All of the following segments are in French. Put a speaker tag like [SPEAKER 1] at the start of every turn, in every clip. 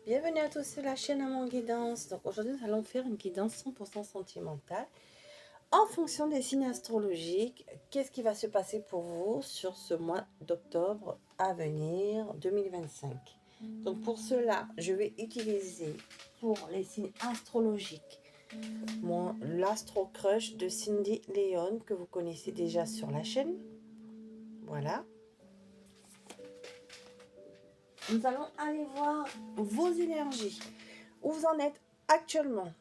[SPEAKER 1] Bienvenue à tous sur la chaîne Amour Guidance. Donc aujourd'hui nous allons faire une guidance 100% sentimentale en fonction des signes astrologiques. Qu'est-ce qui va se passer pour vous sur ce mois d'octobre à venir 2025? Donc pour cela je vais utiliser pour les signes astrologiques l'Astro Crush de Cindy Leon que vous connaissez déjà sur la chaîne. Voilà. Nous allons aller voir vos énergies, où vous en êtes actuellement,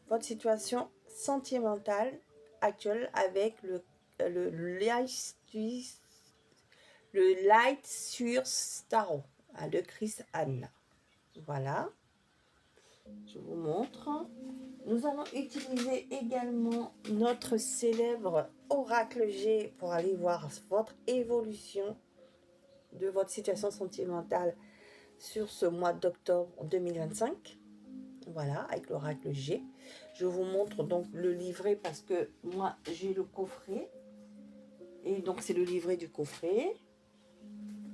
[SPEAKER 1] votre situation sentimentale actuelle avec le Light sur Tarot, de Chris Anne. Voilà, je vous montre. Nous allons utiliser également notre célèbre oracle G pour aller voir votre évolution de votre situation sentimentale sur ce mois d'octobre 2025. Voilà, avec l'oracle G. Je vous montre donc le livret parce que moi j'ai le coffret. Et donc c'est le livret du coffret.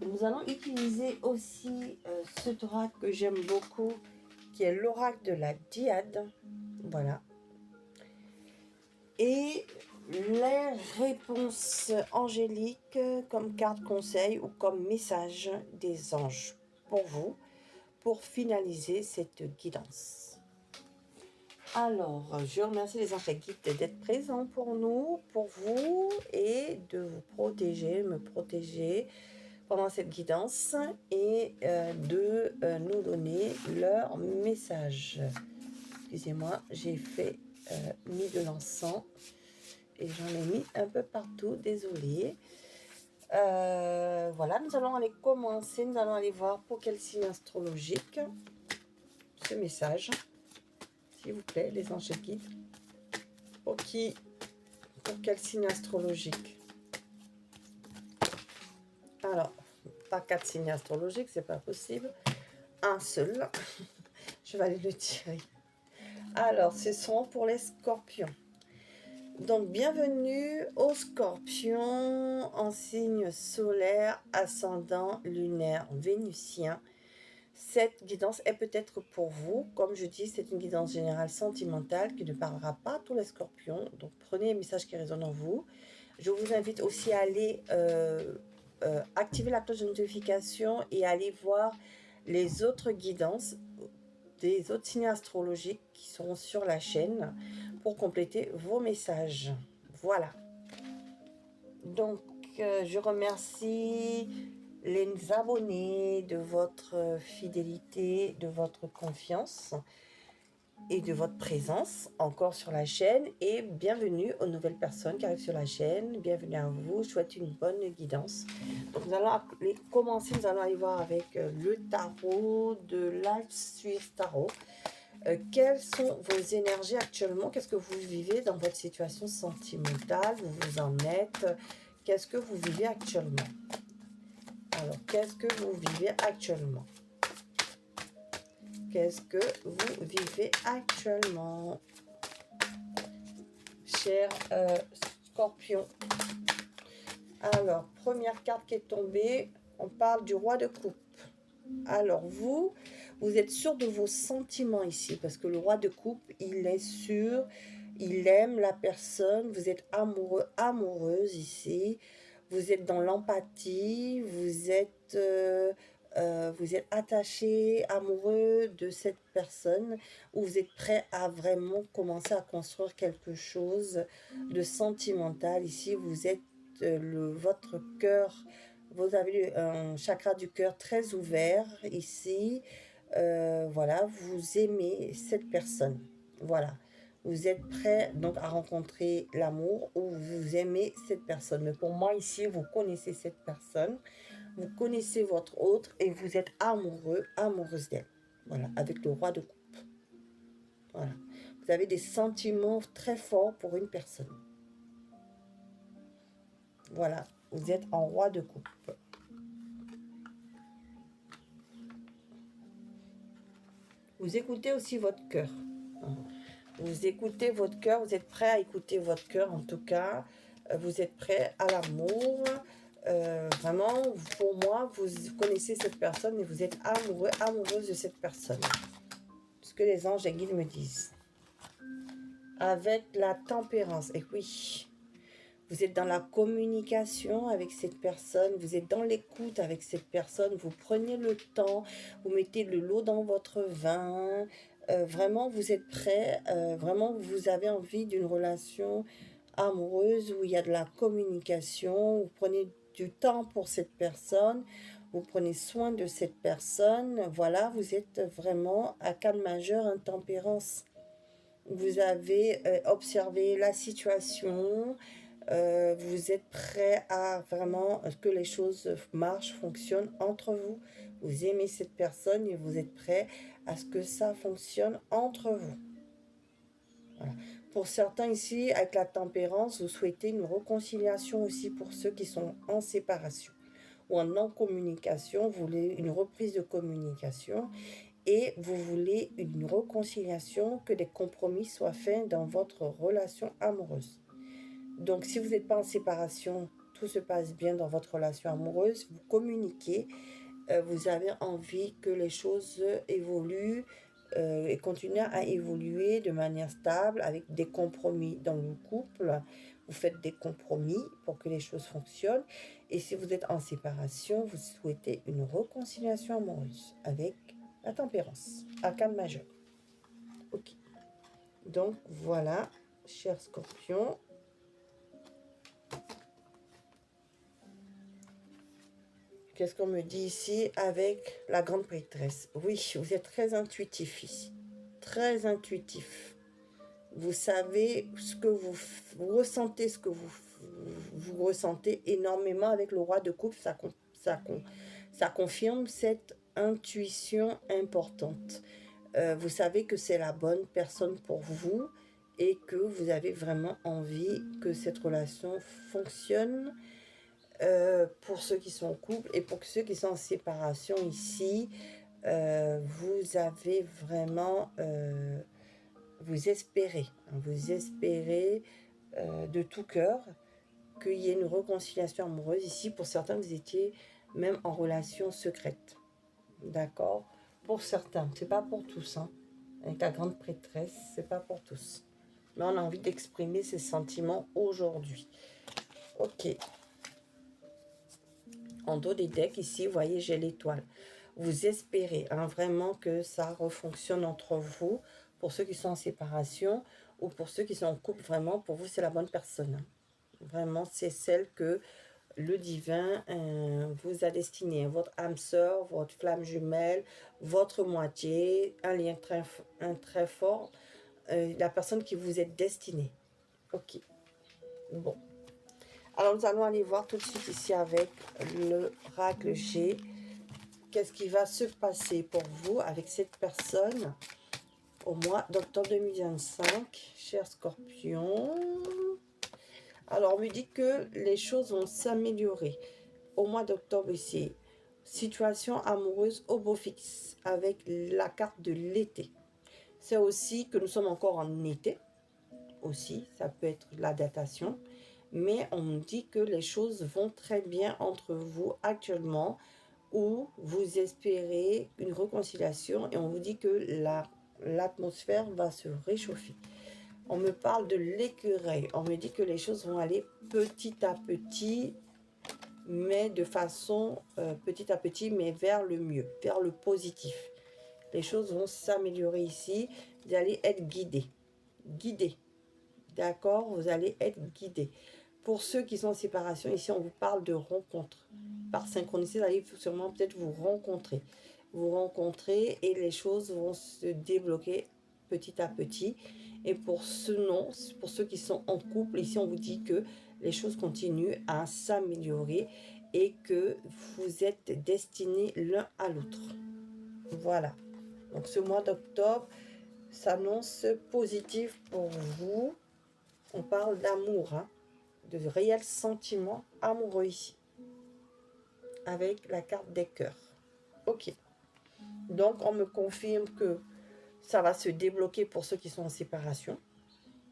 [SPEAKER 1] Nous allons utiliser aussi cet oracle que j'aime beaucoup, qui est l'oracle de la Diade. Voilà. Et les réponses angéliques comme carte conseil ou comme message des anges pour vous, pour finaliser cette guidance. Alors, je remercie les anges guides d'être présents pour nous, pour vous, et de vous protéger, me protéger pendant cette guidance et de nous donner leur message. Excusez-moi, j'ai mis de l'encens et j'en ai mis un peu partout, désolée. Voilà, nous allons aller commencer, nous allons aller voir pour quel signe astrologique ce message. S'il vous plaît, les anges guides. Pour quel signe astrologique? Alors, pas 4 signes astrologiques, c'est pas possible. Un seul. Je vais aller le tirer. Alors, ce sont pour les scorpions. Donc, bienvenue aux scorpions en signe solaire, ascendant, lunaire, vénusien. Cette guidance est peut-être pour vous. Comme je dis, c'est une guidance générale sentimentale qui ne parlera pas à tous les scorpions. Donc, prenez les messages qui résonnent en vous. Je vous invite aussi à aller activer la cloche de notification et aller voir les autres guidances des autres signes astrologiques qui seront sur la chaîne pour compléter vos messages. Voilà. Donc, je remercie les abonnés de votre fidélité, de votre confiance et de votre présence encore sur la chaîne, et bienvenue aux nouvelles personnes qui arrivent sur la chaîne. Bienvenue à vous, je souhaite une bonne guidance. Donc nous allons commencer, nous allons aller voir avec le tarot de Light Swiss Tarot. Quelles sont vos énergies actuellement? Qu'est-ce que vous vivez dans votre situation sentimentale? Vous en êtes? Qu'est-ce que vous vivez actuellement? Alors, qu'est-ce que vous vivez actuellement? Qu'est-ce que vous vivez actuellement, cher Scorpion? Alors, première carte qui est tombée, on parle du roi de coupe. Alors, vous êtes sûr de vos sentiments ici, parce que le roi de coupe, il est sûr, il aime la personne, vous êtes amoureux, amoureuse ici, vous êtes dans l'empathie, vous êtes attaché, amoureux de cette personne, ou vous êtes prêt à vraiment commencer à construire quelque chose de sentimental. Ici, vous êtes votre cœur, vous avez un chakra du cœur très ouvert ici. Voilà, vous aimez cette personne. Voilà. Vous êtes prêt donc à rencontrer l'amour, ou vous aimez cette personne. Mais pour moi ici, vous connaissez cette personne, vous connaissez votre autre et vous êtes amoureux, amoureuse d'elle. Voilà, avec le roi de coupe. Voilà. Vous avez des sentiments très forts pour une personne. Voilà, vous êtes en roi de coupe. Vous écoutez aussi votre cœur. Vous écoutez votre cœur, vous êtes prêt à écouter votre cœur en tout cas. Vous êtes prêt à l'amour. Vraiment, pour moi, vous connaissez cette personne et vous êtes amoureux, amoureuse de cette personne. Ce que les anges et guides me disent. Avec la tempérance, et oui, vous êtes dans la communication avec cette personne, vous êtes dans l'écoute avec cette personne, vous prenez le temps, vous mettez de l'eau dans votre vin, vraiment vous êtes prêt, vraiment vous avez envie d'une relation amoureuse où il y a de la communication, vous prenez du temps pour cette personne, vous prenez soin de cette personne, voilà, vous êtes vraiment à calme majeur, intempérance. Vous avez observé la situation, vous êtes prêt à vraiment que les choses marchent, fonctionnent entre vous. Vous aimez cette personne et vous êtes prêt à ce que ça fonctionne entre vous. Voilà. Pour certains ici, avec la tempérance, vous souhaitez une réconciliation aussi pour ceux qui sont en séparation ou en non-communication. Vous voulez une reprise de communication et vous voulez une réconciliation, que des compromis soient faits dans votre relation amoureuse. Donc, si vous n'êtes pas en séparation, tout se passe bien dans votre relation amoureuse, vous communiquez, vous avez envie que les choses évoluent et continuent à évoluer de manière stable avec des compromis dans le couple. Vous faites des compromis pour que les choses fonctionnent. Et si vous êtes en séparation, vous souhaitez une réconciliation amoureuse avec la tempérance, arcane majeur. Ok. Donc, voilà, chers scorpions. Qu'est-ce qu'on me dit ici avec la grande prêtresse? Oui, vous êtes très intuitif ici. Très intuitif. Vous savez ce que vous ressentez, ce que vous ressentez énormément avec le roi de coupe. Ça confirme cette intuition importante. Vous savez que c'est la bonne personne pour vous et que vous avez vraiment envie que cette relation fonctionne. Pour ceux qui sont en couple et pour ceux qui sont en séparation ici, vous avez vraiment, vous espérez de tout cœur qu'il y ait une réconciliation amoureuse ici. Pour certains, vous étiez même en relation secrète, d'accord? Pour certains, c'est pas pour tous, hein. Avec la grande prêtresse, c'est pas pour tous. Mais on a envie d'exprimer ses sentiments aujourd'hui. Ok. En dos des decks, ici, vous voyez, j'ai l'étoile. Vous espérez vraiment que ça refonctionne entre vous. Pour ceux qui sont en séparation ou pour ceux qui sont en couple, vraiment, pour vous, c'est la bonne personne. Vraiment, c'est celle que le divin vous a destinée. Votre âme sœur, votre flamme jumelle, votre moitié, un lien très fort. La personne qui vous est destinée. Ok. Bon. Alors, nous allons aller voir tout de suite ici avec l'oracle G. Qu'est-ce qui va se passer pour vous avec cette personne au mois d'octobre 2025, cher Scorpion? Alors, on me dit que les choses vont s'améliorer au mois d'octobre ici. Situation amoureuse au beau fixe avec la carte de l'été. C'est aussi que nous sommes encore en été. Aussi, ça peut être la datation. Mais on me dit que les choses vont très bien entre vous actuellement, où vous espérez une réconciliation et on vous dit que l'atmosphère va se réchauffer. On me parle de l'écureuil. On me dit que les choses vont aller petit à petit, mais de façon petit à petit, mais vers le mieux, vers le positif. Les choses vont s'améliorer ici. Vous allez être guidé. Guidé. D'accord? Vous allez être guidé. Pour ceux qui sont en séparation, ici, on vous parle de rencontre. Par synchronicité, vous allez sûrement peut-être vous rencontrer. Vous rencontrer et les choses vont se débloquer petit à petit. Et pour ceux qui sont en couple, ici, on vous dit que les choses continuent à s'améliorer et que vous êtes destinés l'un à l'autre. Voilà. Donc, ce mois d'octobre s'annonce positif pour vous. On parle d'amour, hein, de réels sentiments amoureux ici, avec la carte des cœurs. Ok. Donc, on me confirme que ça va se débloquer pour ceux qui sont en séparation.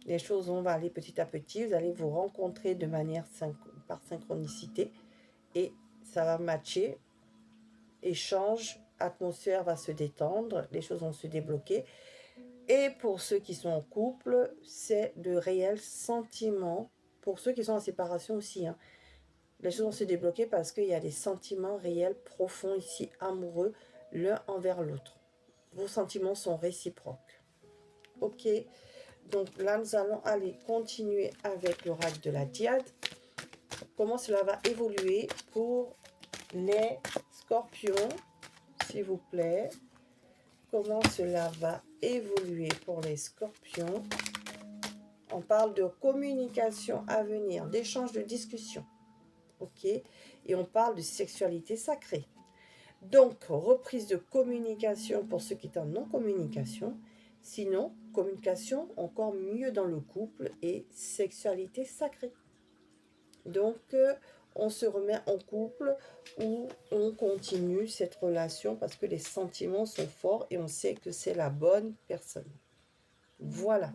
[SPEAKER 1] Les choses vont aller petit à petit. Vous allez vous rencontrer de manière par synchronicité. et ça va matcher. Échange, atmosphère va se détendre, les choses vont se débloquer. Et pour ceux qui sont en couple, c'est de réels sentiments. Pour ceux qui sont en séparation aussi, hein. Les choses vont se débloquer parce qu'il y a des sentiments réels, profonds ici, amoureux, l'un envers l'autre. Vos sentiments sont réciproques. Ok, donc là, nous allons aller continuer avec l'oracle de la Diade. Comment cela va évoluer pour les scorpions, s'il vous plaît. Comment cela va évoluer pour les scorpions. On parle de communication à venir, d'échange de discussion. Ok, et on parle de sexualité sacrée. Donc, reprise de communication pour ceux qui sont en non-communication. Sinon, communication encore mieux dans le couple et sexualité sacrée. Donc, on se remet en couple ou on continue cette relation parce que les sentiments sont forts et on sait que c'est la bonne personne. Voilà.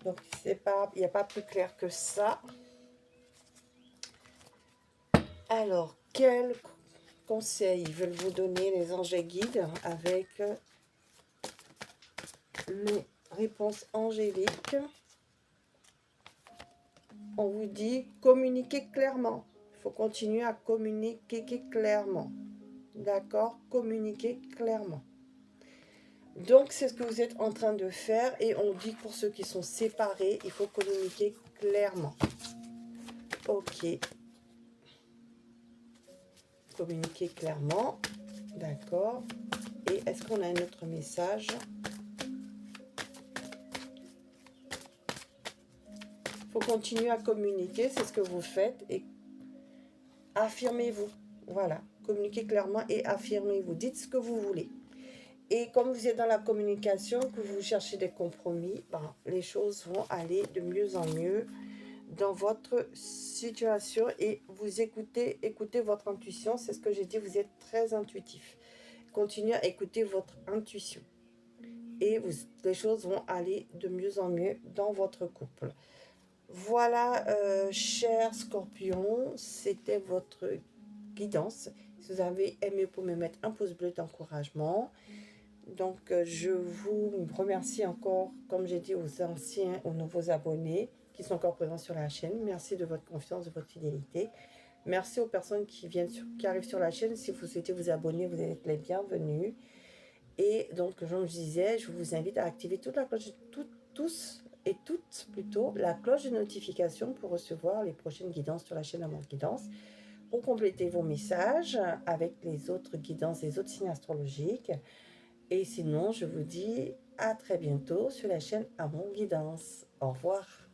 [SPEAKER 1] Donc, il n'y a pas plus clair que ça. Alors, quel conseils veulent vous donner les anges guides avec les réponses angéliques? On vous dit communiquer clairement. Il faut continuer à communiquer clairement. D'accord? Communiquer clairement. Donc, c'est ce que vous êtes en train de faire. Et on dit pour ceux qui sont séparés, il faut communiquer clairement. Ok. Communiquer clairement. D'accord. Et est-ce qu'on a un autre message? Il faut continuer à communiquer, c'est ce que vous faites. Et affirmez-vous. Voilà. Communiquez clairement et affirmez-vous. Dites ce que vous voulez. Et comme vous êtes dans la communication, que vous cherchez des compromis, ben, les choses vont aller de mieux en mieux dans votre situation. Et vous écoutez votre intuition. C'est ce que j'ai dit, vous êtes très intuitif. Continuez à écouter votre intuition. Et les choses vont aller de mieux en mieux dans votre couple. Voilà, chers scorpions, c'était votre guidance. Si vous avez aimé, vous pouvez me mettre un pouce bleu d'encouragement. Donc, je vous remercie encore, comme j'ai dit, aux anciens, aux nouveaux abonnés qui sont encore présents sur la chaîne. Merci de votre confiance, de votre fidélité. Merci aux personnes qui arrivent sur la chaîne. Si vous souhaitez vous abonner, vous êtes les bienvenus. Et donc, comme je vous disais, je vous invite à activer toute la cloche, tous et toutes plutôt, la cloche de notification pour recevoir les prochaines guidances sur la chaîne Amour Guidance. Pour compléter vos messages avec les autres guidances, les autres signes astrologiques. Et sinon, je vous dis à très bientôt sur la chaîne Amour Guidance. Au revoir.